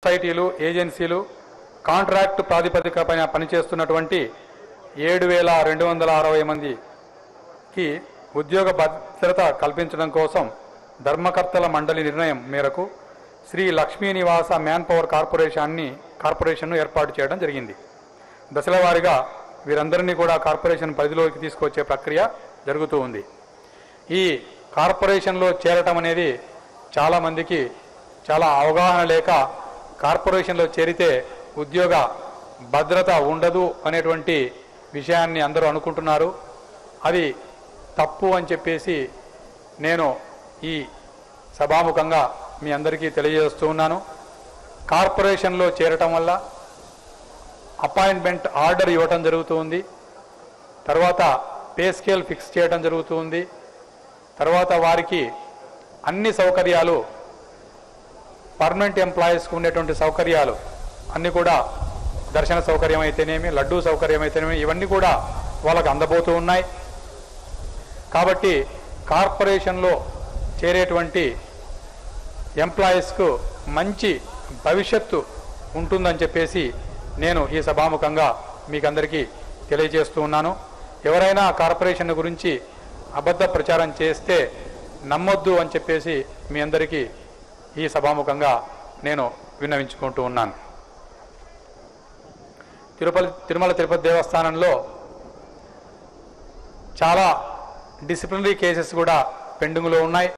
సొసైటీలు ఏజెన్సీలు కాంట్రాక్ట్ ప్రాతిపదికపైన పనిచేస్తున్నటువంటి 7260 మందికి ఉద్యోగ భద్రత కల్పించడం కోసం ధర్మకర్తల మండలి నిర్ణయం మేరకు శ్రీ లక్ష్మీ నివాస మ్యాన్ పవర్ కార్పొరేషన్ను ఏర్పాటు చేయడం జరిగింది. దశలవారీగా వీరందరినీ కూడా కార్పొరేషన్ పరిధిలోకి తీసుకొచ్చే ప్రక్రియ జరుగుతూ ఉంది. ఈ కార్పొరేషన్లో చేరటం అనేది చాలామందికి చాలా అవగాహన లేక కార్పొరేషన్లో చేరితే ఉద్యోగ భద్రత ఉండదు అనేటువంటి విషయాన్ని అందరూ అనుకుంటున్నారు. అది తప్పు అని చెప్పేసి నేను ఈ సభాముఖంగా మీ అందరికీ తెలియజేస్తూ ఉన్నాను. కార్పొరేషన్లో చేరటం వల్ల అపాయింట్మెంట్ ఆర్డర్ ఇవ్వటం జరుగుతుంది. తర్వాత పే స్కేల్ ఫిక్స్ చేయడం జరుగుతుంది. తర్వాత వారికి అన్ని సౌకర్యాలు పర్మనెంట్ ఎంప్లాయీస్కి ఉండేటువంటి సౌకర్యాలు అన్నీ కూడా దర్శన సౌకర్యం అయితేనేమి, లడ్డూ సౌకర్యం అయితేనేమి, ఇవన్నీ కూడా వాళ్ళకు అందబోతూ ఉన్నాయి. కాబట్టి కార్పొరేషన్లో చేరేటువంటి ఎంప్లాయీస్కు మంచి భవిష్యత్తు ఉంటుందని చెప్పేసి నేను ఈ సభాముఖంగా మీకందరికీ తెలియజేస్తూ ఉన్నాను. ఎవరైనా కార్పొరేషన్ గురించి అబద్ధ ప్రచారం చేస్తే నమ్మొద్దు అని చెప్పేసి మీ అందరికీ ఈ సభాముఖంగా నేను విన్నవించుకుంటూ ఉన్నాను. తిరుమల తిరుపతి దేవస్థానంలో చాలా డిసిప్లినరీ కేసెస్ కూడా పెండింగ్లో ఉన్నాయి.